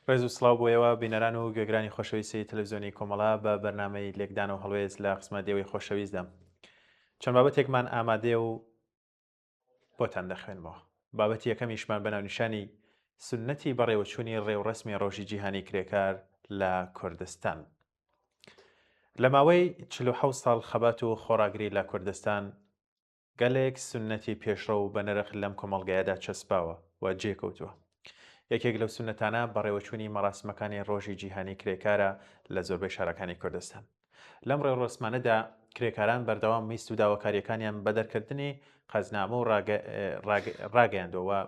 ڕێز و سڵاو بۆیەوە بینەران و گوێگرانی خۆشەویستی تەلەڤیزیۆنی کۆمەڵا بە بەرنامەی لێکدان و هەڵوێز لە قسمەتەوەی خۆشەویستدەم. چەند بابەتێکمان ئامادەیە و بۆتان دەخوێنمەوە. بابەتی یەکەمیشمان بەناونیشانی سونەتی بەڕێوەچوونی ڕێوڕەسمی ڕۆژی جیهانی کرێکار لە کوردستان. لە ماوەی 47 ساڵ خەبات و خۆڕاگری لە کوردستان گەلێک سونەتی پێشڕە و بەنرخ لەم کۆمەڵگەیەدا چەسپاوە و جێکەوتووە. یەکێک لەو سونەتانە بەڕێوەچوونی مەراسمەکانی ڕۆژی جیهانی کرێکارە لە زۆربەی شارەکانی کوردستان. لەم ڕێوڕسمانەدا کرێکاران بەردەوام میست و داواکاریەکانیان بە دەرکردنی قەزنامە و ڕاگەیاندەوە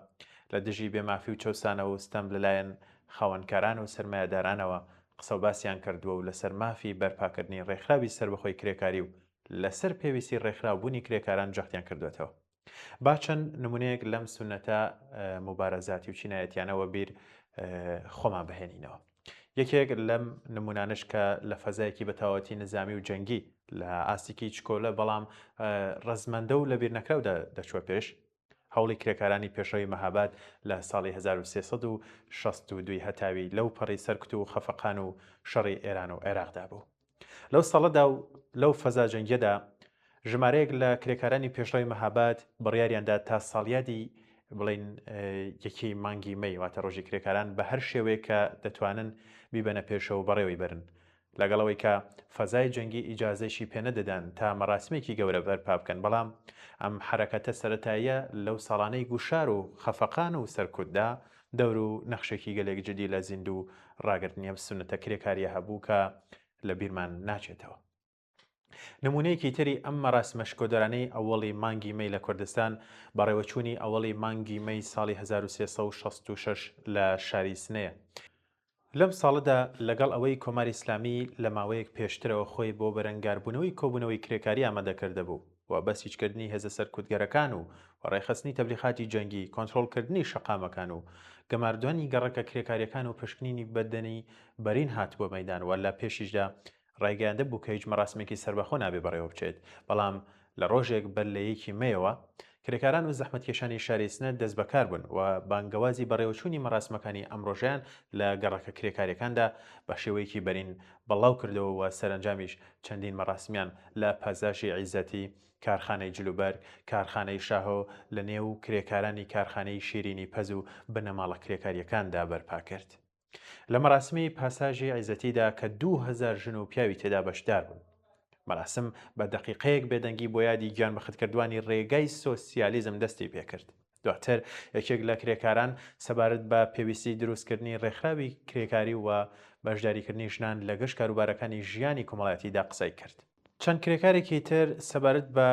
لە دژی بێمافی و چەسانە و ستەم لەلایەن خاوەنکاران و سەرمایەدارانەوە قسە و باسییان کردووە و لەسەر مافی بەرپاکردنی ڕێکخراوی سەربەخۆی کرێکاری و لەسەر پێویستی ڕێکخراوبوونی کرێکاران جەختیان کردوێتەوە. با چەند نمونەیەک لەم سونەتە مبارەزاتی و چینایەتیانەوە بیر خۆمان بهێنینەوە. یەکێک لەم نمونانش کە لە فەزایەکی بەتاوەتی نظامی و جەنگی لە ئاستیکی چکۆلە بەڵام ڕەزمەندە و لە بیرنەکراودا دەچوە پێش هەوڵی کرێکارانی پێشەوەی مەهاباد لە ساڵی 1362 هەتاوی لەو پەڕی سەرکوت و خەفەقان و شەڕی ئێران و عێراقدا بوو. لەو ساڵەدا و لەو فەزا جەنگیەدا ژمارەیەک لە کرێکارانی پێشڕەوی مەهاباد بڕیاریاندا تا ساڵیادی بڵین یەکی مانگی مەی واتە ڕۆژی کرێکاران بە هەر شێوەیە کە دەتوانن بیبەنە پێشەوە بەڕێوەی برن لەگەڵەوەی کە فەزای جەنگی ئیجازەیشی پێنەدەدان تا مەراسمێکی گەورە بەرپا بکەن. بەڵام ئەم حرەکەتە سەرەتاییە لەو ساڵانەی گوشار و خەفەقان و سەرکوتدا دەور و نەخشێکی گەلێک جدی لە زیند و ڕاگررتنیە سونەتە کرێکاریە هەبوو کە لە بیرمان ناچێتەوە. نمونەیەکی تری ئەم مەراسمە شکۆدەرانەی ئەوڵی مانگی مەی لە کوردستان بەڕێوەچوونی ئەوڵی مانگی مەی ساڵی 1366 لە شاری سنەیە. لەم ساڵەدا لەگەڵ ئەوەی کۆماری ئیسلامی لە ماوەیەک پێشترەوە خۆی بۆ بەرەنگاربوونەوەی کۆبوونەوەی کرێکاری ئامادەکرده بوو و بەس هیچکردنی هێزە سەرکوتگەرەکان و ڕێخستنی تەبلیغاتی جەنگی کۆنتڕۆڵکردنی شەقامەکان و گەماردوانی گەڕەکە کرێکاریەکان و پشکنینی بەدەنی بەرین هات بۆ مەیدان و لە پێشیشدا ڕایگەیاندە بوو کە هیچ مەراسمێکی سەربەخۆ نابێ بەڕێوە بچێت. بەڵام لە ڕۆژێک بەر لە یەکی مەیەوە کرێکاران و زەحمەتکێشانی شاری سنە دەست بەکار بوون و بانگەوازی بەڕێوەچوونی مەراسمەکانی ئەمڕۆژیان لە گەڕەکە کرێکاریەکاندا بە شێوەیەکی بەرین بەڵاو کردەوە و سەرنجامیش چەندین مەراسمیان لە پازاشی عیزەتی، کارخانەی جلوبەرگ، کارخانەی شاهۆ لە نێو کرێکارانی کارخانەی شیرینی پەز و بنەماڵە کرێکاریەکاندا بەرپا کرد. لە مەراسمی پاساژی عیزەتیدا کە 2000 ژن و پیاوی تێدا بەشدار بوون. مەراسم بە دەقیقەیەک بێدەنگی بۆ یادی گیان بەختکردوانی ڕێگای سۆسیالیزم دەستی پێکرد. دواتر یەکێک لە کرێکاران سەبارەت بە پێویستی دروستکردنی ڕێکخراوی کرێکاری و بەشداریکردنی ژنان لە گەشت کاروبارەکانی ژیانی کۆمەڵایەتیدا قسەی کرد. چەند کرێکارێکی تر سەبارەت بە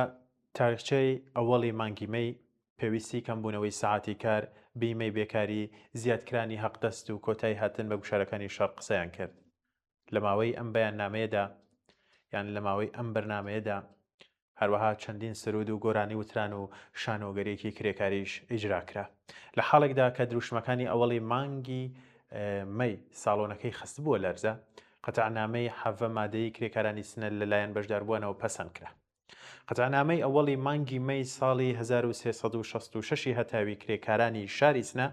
تاریخچەی ئەوڵی مانگی مەی، پێویستی کەمبوونەوەی سەعاتی کار، بیمەی بێکاری، زیادکرانی هەقدەست و کۆتایی هاتن بە گوشارەکانی شەڕ قسەیان کرد. لە ماوەی ئەم بەیاننامەیەدا یان لە ماوەی ئەم بەرنمەیەدا هەروەها چەندین سرود و گۆرانی وتران و شانۆگەرێکی کرێکاریش ئیجراکرا. لە حاڵێکدا کە دروشمەکانی ئەوڵی مانگی مەی ساڵۆنەکەی خست بووە لەرزە، قەتعنامەی حەڤە مادەی کرێکارانی سنە لەلایەن بەشداربووانەوە پەسەند کرا. قەتعنامەی ئەوڵی مانگی مەی ساڵی 1366 هەتاوی کرێکارانی شاری سنە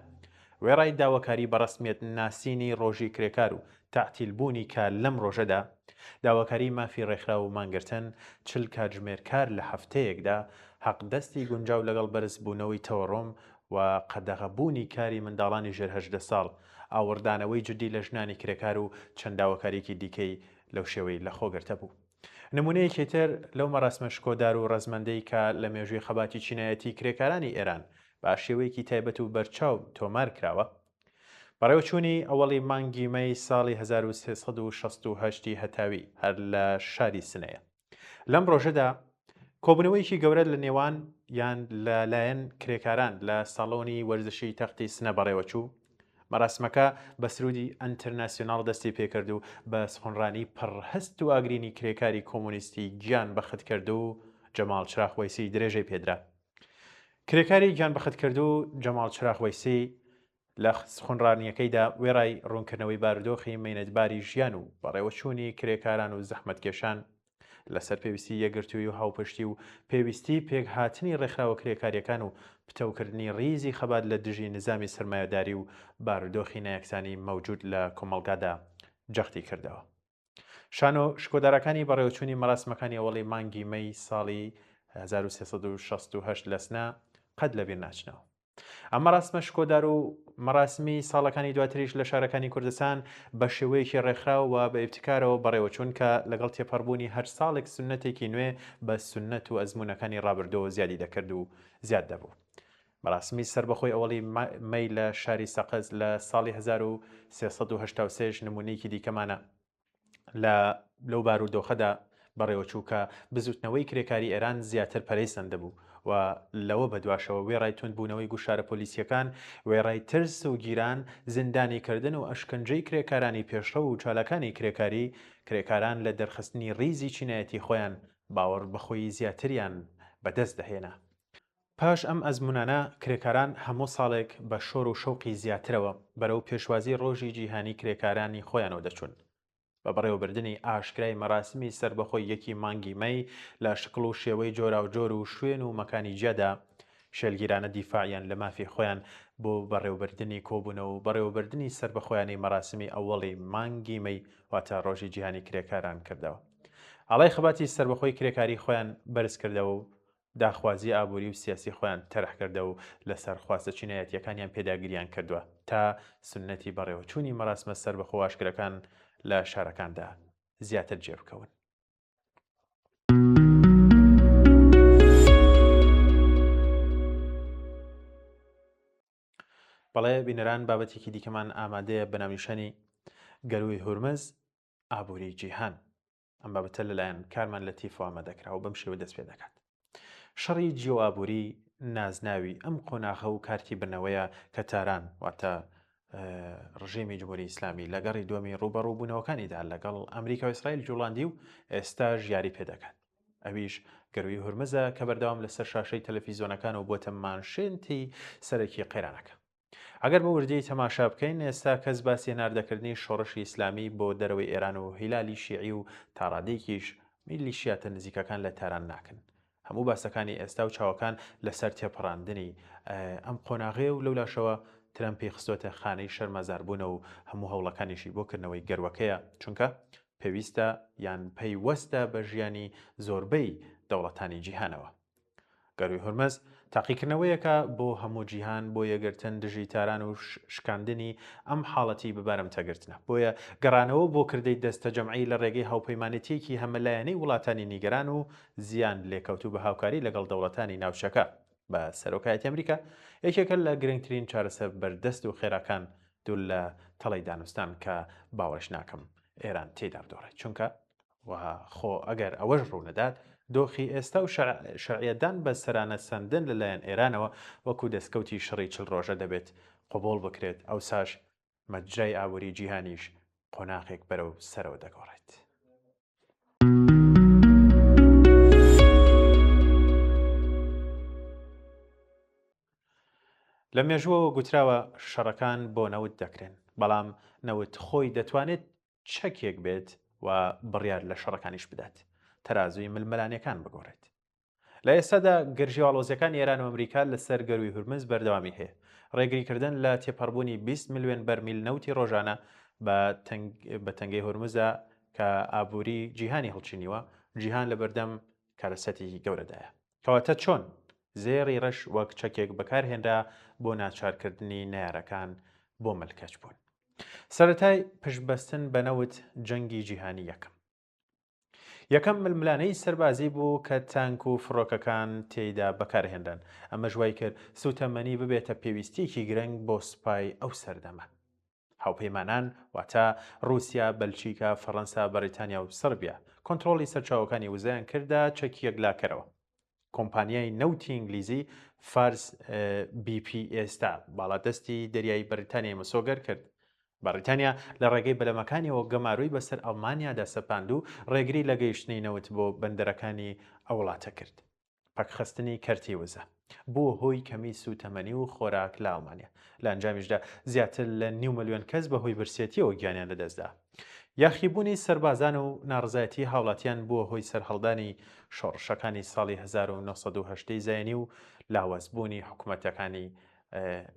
وێڕای داواکاری بەڕسمیەت ناسینی ڕۆژی کرێکار و تەعتیلبوونی کار لەم ڕۆژەدا، داواکاری مافی ڕێکخرا و مانگرتن، 40 کاتژمێر کار لە هەفتەیەکدا، حەقدەستی گونجاو لەگەڵ بەرزبوونەوەی تەوەڕۆم و قەدەغەبوونی کاری منداڵانی ژێر 18 ساڵ، ئاوردانەوەی جدی لە ژنانی کرێکار و چەند داواکاریەکی دیکەی لەو شێوەی لەخۆگرتە بوو. نمونەیەکی تر لەو مەراسمە شکۆدار و ڕەزمەندەی کە لە مێژووی خەباتی چینایەتی کرێکارانی ئێران با شێوەیەکی تایبەت و بەرچاو تۆمار کراوە، بەڕێوەچوونی ئەوڵی مانگی مەی ساڵی 1368 هەتاوی هەر لە شاری سنەیە. لەم ڕۆژەدا کۆبوونەوەیکی گەورە لە نێوان یان لەلایەن کرێکاران لە ساڵۆنی وەرزشی تەختی سنە بەڕێوەچوو. مەراسمەکە بە سرودی ئەنتەرناسیۆناڵ دەستی پێکرد و بە سخۆنڕانی پڕهەست و ئاگرینی کرێکاری کۆمونیستی گیان بەخت کرد و جەماڵ چراغ وەیسی درێژەی پێدرا. کرێکاری گیان بەخت کرد و جەماڵ چراغ وەیسی لە سخۆنڕانیەکەیدا وێڕای ڕوونکردنەوەی بارودۆخی مەینەتباری ژیان و بەڕێوەچوونی کرێکاران و زەحمەتکێشان لەسەر پێویستی یەکگرتووی و هاوپشتی و پێویستی پێک هاتنی ڕێکخراوە کرێکاریەکان و پتەوکردنی ڕیزی خەبات لە دژی نظامی سرمایهداری و بارودۆخی نایەکسانی مەوجود لە کۆمەڵگادا جەختی کردەوە. شانۆ شکۆدارەکانی بەڕێوەچوونی مەراسمەکانی ئەوڵی مانگی مەی ساڵی 1368 لە سنا قەت لەبیر ناچنەوە. ئەم مەراسمە شکۆدار و مەراسمی ساڵەکانی دواتریش لە شارەکانی کوردستان بە شێوەیەکی ڕێکخراو و بە ئیبتکارەوە بەڕێوەچوون کە لەگەڵ تێپەڕبوونی هەر ساڵێک سنەتێکی نوێ بە سنەت و ئەزمونونەکانی ڕابردۆ زیادی دەکرد و زیاد دەبوو. مەراسمی سربەخۆی ئەوڵی مەی لە شاری سەقز لە ساڵی 1383 نمونەیەکی دیکەمانە لەو بارودۆخەدا بەڕێوەچوو کە بزوتنەوەی کرێکاری ئێران زیاتر پەرەیسەند دەبوو و لەوە بەدواشەوە وێڕای توندبوونەوەی گوشارە پۆلیسیەکان، وێڕای ترس و گیران، زیندانیکردن و ئەشکەنجەی کرێکارانی پێشڕە و چالەکانی کرێکاران لە دەرخستنی ڕیزی چینایەتی خۆیان باوەڕ بەخۆی زیاتریان بەدەست دەهێنا. پاش ئەم ئەزمونانە کرێکاران هەموو ساڵێک بە شۆڕ و شەوقی زیاترەوە بەرەو پێشوازی ڕۆژی جیهانی کرێکارانی خۆیانەوە دەچون. بە بەڕێوەبردننی ئاشکرای مەراسمی سربەخۆی یەکی مانگی مەی لە شکڵ و شێوەی جۆراوجۆر و شوێن و مەکانی جیادا شێلگیرانە دیفاعیان لە مافی خۆیان بۆ بەڕێوەبردننی کۆبوونەوە و بەڕێوەبردننی سربەخۆیانی مەراسمی ئەوڵی مانگی مەی واتە ڕۆژی جیهانی کرێکاران کردەوە. ئاڵای خەباتی سربەخۆی کرێکاری خۆیان بەرز کردەوە و داخوازی ئابووری و سیاسی خۆیان تەرح کردە و لەسەر خواستە چینایەتیەکانیان پێداگیریان کردووە تا سنەتی بەڕێوەچوونی مەراسمە سربەخۆ ئاشکرەکان لە شارەکاندا زیاتر جێبکەون. بەڵێ بینەران بابەتێکی دیکەمان ئامادەیە بە ناونیشانی گەروی هورمز ئابووری جیهان. ئەم بابەتە لەلایەن کارمان لە تیفۆ ئامادەکرا و بەم شێوە دەست پێ دەکات. شەڕی جیۆ ئابووری نازناوی ئەم قۆناغە و کارتی بنەوەیە کە تاران واتە ڕژێمی جمهوری ئیسلامی لەگەڕی دووەمی ڕوبەڕووبوونەوەکانیدا لەگەڵ ئەمریکا و ئیسرائیل جوڵاندی و ئێستاش یاری پێدەکات. ئەویش گەروی هورمزە کە بەردەوام لەسەر شاشەی تەلەڤیزۆنەکان و بۆتە مانشێنتی سەرەکی قەیرانەکە. ئەگەر بە وردەی تەماشا بکەین ئێستا کەس باسی ناردەکردنی شۆڕشی ئیسلامی بۆ دەرەوەی ئێران و هیلالی شیعی و تاڕادێکیش میلیشیاتە نزیکەکان لە تاران ناکەن. هەموو باسەکانی ئێستا و چاوەکان لەسەر تێپەڕاندنی ئەم قۆناغێ و لەولاشەوە ترەمپی خستۆتە خانەی شەرمەزاربوونە و هەموو هەوڵەکانیشی بۆ کردنەوەی گەروەکەیە، چونکە پێویستە یان پەیوەستە بە ژیانی زۆربەی دەوڵەتانی جیهانەوە. گەروی هورمز تاقیکردنەوەیەکە بۆ هەموو جیهان بۆ یەگرتن دژی تاران و شکاندنی ئەم حاڵەتی ببارەم تەگرتنە، بۆیە گەڕانەوە بۆ کردەی دەستە جەمعی لە ڕێگەی هاوپەیمانەتیەکی هەمەلایەنەی وڵاتانی نیگەران و زیان لێکەوتوو بە هاوکاری لەگەڵ دەوڵەتانی ناوچەکە بە سەرۆکایەتی ئەمریکا یەکێکە لە گرنگترین چارەسەر بەردەست و خێراکان دوور لە تەڵەی دانوستان کە باوەش ناکەم ئێران تێدا بدۆڕێت، چونکە خۆ ئەگەر ئەوەش ڕوونەدات دۆخی ئێستا و شەرعیەتدان بە سەرانە سەندن لەلایەن ئێرانەوە وەکو دەستکەوتی شەڕی 40 ڕۆژە دەبێت قوبوڵ بکرێت، ئەو ساش مەجرای ئابووری جیهانیش قۆناغێک بەرەو سەرەوە دەگۆڕێت. لە مێژووەوە گوتراوە شەڕەکان بۆ نەوت دەکرێن، بەڵام نەوت خۆی دەتوانێت چەکێک بێت و بڕیار لە شەڕەکانیش بدات، تەرازوی ململانیەکان بگۆڕێت. لە ئێستادا گەرژی ئاڵۆزیەکان ئێران و ئەمریکا لەسەر گەروی هورمز بەردەوامی هەیە. ڕێگریکردن لە تێپەڕبوونی 20 ملیۆن بەرمیل نەوتی ڕۆژانە بە تەنگەی هورمزە کە ئابووری جیهانی هەڵچینیوە، جیهان لە بەردەم کارەسەتێکی گەورەدایە. کەواتە چۆن زێڕی ڕەش وەک چەکێک بەکارهێنرا بۆ ناچارکردنی نایارەکان بۆ ملکەچ بوون. سەرەتای پشتبەستن بە نەوت جەنگی جیهانی یەکەم ململانەی سەربازی بوو کە تانک و فڕۆکەکان تێیدا بەکارهێنران. ئەمە ژوای کرد سوتەمەنی ببێتە پێویستیەکی گرنگ بۆ سوپای ئەو سەردەمە. هاوپەیمانان واتە رووسیا، بەلجیکا، فەڕەنسا، بەریتانیا و سەربیا کۆنتڕۆڵی سەرچاوەکانی وزەیان کردا چەکی یەکلاکەرەوە. کۆمپانیای نەوتی ئینگلیزی فارس BP ئێستا باڵادەستی دەریایی بەریتانیای مەسۆگەر کرد. بەریتانیا لە ڕێگەی بەلەمەکانیەوە گەماروی بەسەر ئەڵمانیادا سەپاند و ڕێگری لە گەیشتنی نەوت بۆ بەندەرەکانی ئەو وڵاتە کرد. پەکخستنی کەرتی وزە بووە هۆی کەمی سوتەمەنی و خۆراک لە ئەڵمانیا لە ئەنجامیشدا زیاتر لە 9 ملیۆن کەس بەهۆی برسێتیەوە گیانیان لەدەستدا. یاخیبوونی سەربازان و ناڕزایەتی هاوڵاتیان بووە هۆی سەرهەڵدانی شۆڕشەکانی ساڵی 1970 زایانی و لاوەزبوونی حکوومەتەکانی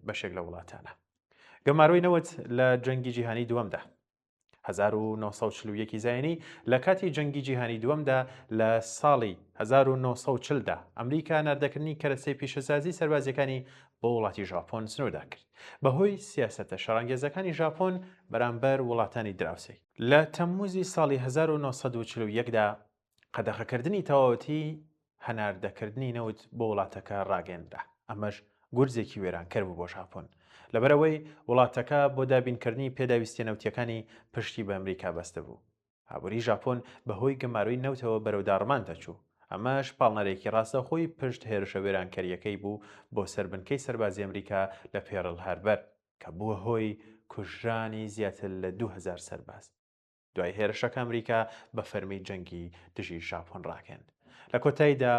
بەشێک لە وڵاتانە. گەماروی نەوت لە جەنگی جیهانی دووەمدا 1940 زایانی لە کاتی جەنگی جیهانی دووەمدا لە ساڵی 1940دا ئەمریکا ناردەکردنی کەرەسەی پیشەسازی سەربازیەکانی بۆ وڵاتی ژاپۆن سنووردا کرد بەهۆی سیاسەتە شەڕانگێزەکانی ژاپۆن بەرامبەر وڵاتانی دراوسێ. لە تەمموزی ساڵی 1940دا قەدەغەکردنی تەواوەتی هەناردەکردنی نەوت بۆ وڵاتەکە ڕاگەنرا. ئەمەش گورجێکی وێرانکەر بوو بۆ ژاپۆن لەبەرەوەی وڵاتەکە بۆ دابینکردنی پێداویستە نەوتیەکانی پشتی بە ئەمریکا بەستە بوو. ئابووری ژاپۆن بەهۆی گەماروی نەوتەوە بەرەو داڕمان دەچوو. ئەمەش پاڵنەرێکی ڕاستەخۆی پشت هێرشە وێرانکەریەکەی بوو بۆ سەربنکەی سەربازی ئەمریکا لە پێرل هاربەر کە بووە هۆی کوژرانی زیاتر لە 2000 سەرباز. دوای هێرشەکە ئەمریکا بە فەرمی جەنگی دژی ژاپۆن ڕاکێند. لە کۆتاییدا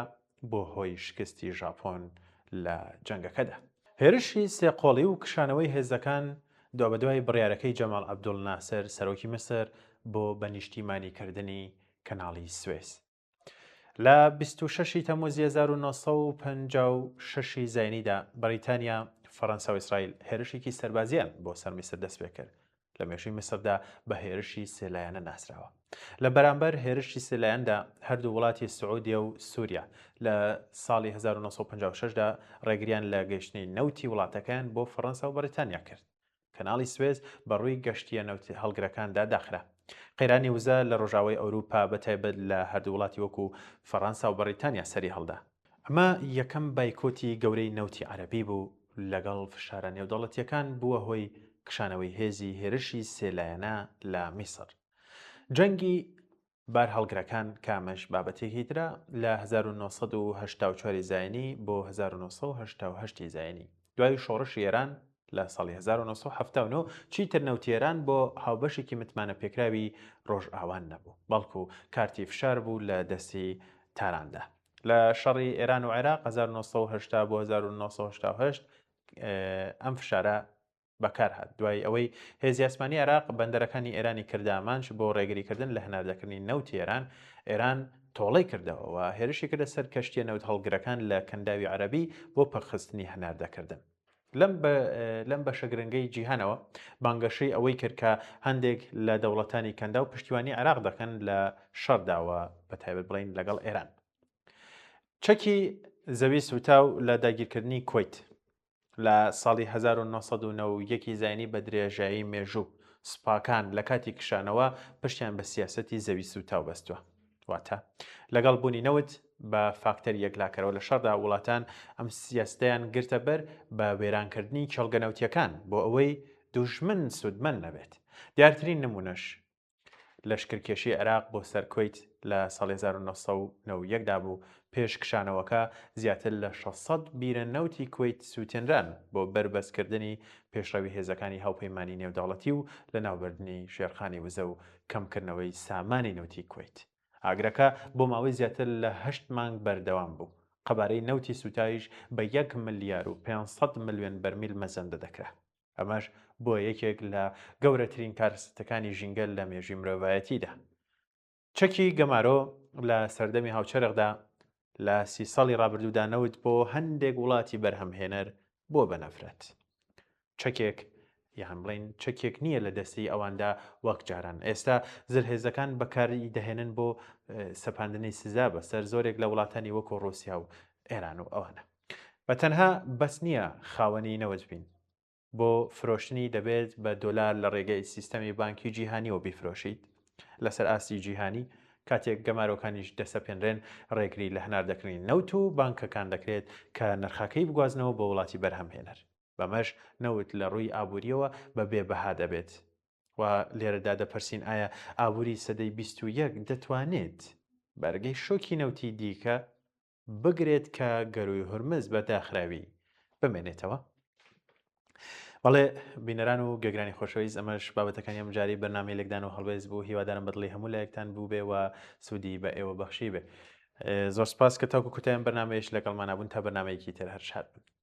بۆ هۆی شکستی ژاپۆن لە جەنگەکەدا. هێرشی سێقۆڵی و کشانەوەی هێزەکان دوابەدوای بڕیارەکەی جەمال عەبدوڵناسر سەرۆکی مسر بۆ بەنیشتیمانیکردنی کەناڵی سوێز. لە 26 تەمموزی 1956 زاینیدا بەریتانیا فەڕەنسا و ئیسرائیل هێرشێکی سەربازیان بۆ سەر میسر دەست پێ کرد. لە مێژووی میسردا بە هێرشی سێلایەنە ناسراوە. لە بەرامبەر هێرشی سێلایەندا هەردوو وڵاتی سعودیە و سووریا لە ساڵی 1956دا ڕێگریان لە گەشتنی نەوتی وڵاتەکان بۆ فەڕەنسا و بەریتانیا کرد. کەناڵی سوێز بەڕووی گەشتیە نەوتی هەڵگرەکاندا داخرا. قەیرانی وزە لە ڕۆژاوای ئەوروپا بەتایبەت لە هەردوو وڵاتی وەکو فەڕەنسا و بەریتانیا سەری هەڵدا. ئەمە یەکەم بایکۆتی گەورەی نەوتی عەرەبی بوو لەگەڵ فشارە نێودەوڵەتیەکان بووە هۆی کشانەوەی هێزی هێرشی سێلایەنە لە میسر. جەنگی بار هەڵگرەکان کامەش بابەتێکی ترە لە 1984 زاینی بۆ 1970 زاینی دوای شۆڕشی ئێران لە ساڵی 1970 چیتر نەوتێران بۆ هاوبەشێکی متمانە پێکراوی ڕۆژئاوان نەبوو بەڵکو کارتی فشار بوو لە دەستی تاراندا. لە شەڕی ئێران و عێراق 1980 بۆ 1970 ئەم فشارە بەکار هات دوای ئەوەی هێزی ئاسمانی عێراق بەندەرەکانی ئێرانی کردامانش بۆ ڕێگریکردن لە هەناردەکردنی نەوتی ئێران تۆڵەی کردەوە و هێرشی کردە سەر کەشتیە نەوت هەڵگرەکان لە کەنداوی عەرەبی بۆ پەخستنی هەناردەکردن. لەم بەشە گرنگەی جیهانەوە بانگەشەی ئەوەی کرد کە هەندێک لە دەوڵەتانی کەندا و پشتیوانی عێراق دەکەن لە شەڕداوە بەتایبەت بڵین لەگەڵ ئێران. چەکی زەوی سوتاو لە داگیرکردنی کویت لە ساڵی 1991 زاینی بە درێژایی مێژوو سوپاکان لە کاتی کشانەوە پشتیان بە سیاسەتی زەوی سوتاو بەستووە. واتە لەگەڵ بوونی نەوت بە فاکتەر یەکلاکەرەوە لە شەڕدا وڵاتان ئەم سیاستەیان گرتە بەر بە وێرانکردنی کێڵگەنەوتیەکان بۆ ئەوەی دوژمن سوودمەند نەبێت. دیارترین نمونەش لەشکرکێشی عێراق بۆ سەر کویت لە ساڵی 1991دا بوو. پێش کشانەوەکە زیاتر لە 600 بیرە نەوتی کویت سووتێنران بۆ بربەستکردنی پێشڕەوی هێزەکانی هاوپەیمانی نێودەوڵەتی و لە ناوبردنی شێرخانی وزە و کەمکردنەوەی سامانی نەوتی کویت. ئاگرەکە بۆ ماوەی زیاتر لە 8 مانگ بەردەوام بوو. قەبارەی نەوتی سوتاویش بە 1 ملیار و 500 ملیۆن بەرمیل مەزەندە دەکرا. ئەمەش بۆ یەکێک لە گەورەترین کارستەکانی ژینگەل لە مێژووی مرۆڤایەتیدا. چەکی گەمارۆ لە سەردەمی هاوچەرخدا لە 30 ساڵی ڕابردوودا نەوت بۆ هەندێک وڵاتی بەرهەمهێنەر بۆ بەنەفرەت. چەکێک یان بڵین چەکێک نییە لە دەستی ئەواندا وەک جاران. ئێستا زرهێزەکان بەکاری دەهێنن بۆ سەپاندنی سزا بەسەر زۆرێک لە وڵاتانی وەکو ڕووسیا و ئێران و ئەوانە. بەتەنها بەس نییە خاوەنی نەوت بین. بۆ فرۆشتنی دەبێت بە دۆلار لە ڕێگەی سیستەمی بانکی جیهانیەوە بیفرۆشیت لەسەر ئاستی جیهانی. کاتێک گەمارۆکانیش دەسەپێنرێن ڕێگری لە هەناردەکردنی نەوت و بانکەکان دەکرێت کە نرخەکەی بگوازنەوە بۆ وڵاتی بەرهەمهێنەر. بەمەش نەوت لە ڕووی ئابووریەوە بە بێبەها دەبێت. و لێرەدا دەپرسین ئایا ئابووری سەدەی 21 دەتوانێت بەرگەی شۆکی نەوتی دیکە بگرێت کە گەروی هورمز بەداخراوی بمێنێتەوە؟ بەڵێ بینەران و گەگرانی خۆشەویست ئەمەش بابەتەکانی ئەم جاری بەرنامەی لێکدان و هەڵوێز بوو. هیوادارم بەدڵی هەموو لایەکتان بوو بێ و سوودی بە ئێوە بەخشی بێ. زۆر سپاس کە تاکو کوتایان بەرنمەیەش لەگەڵمانە بوون تا بەرنمەیەکی تر هەر شاد بن.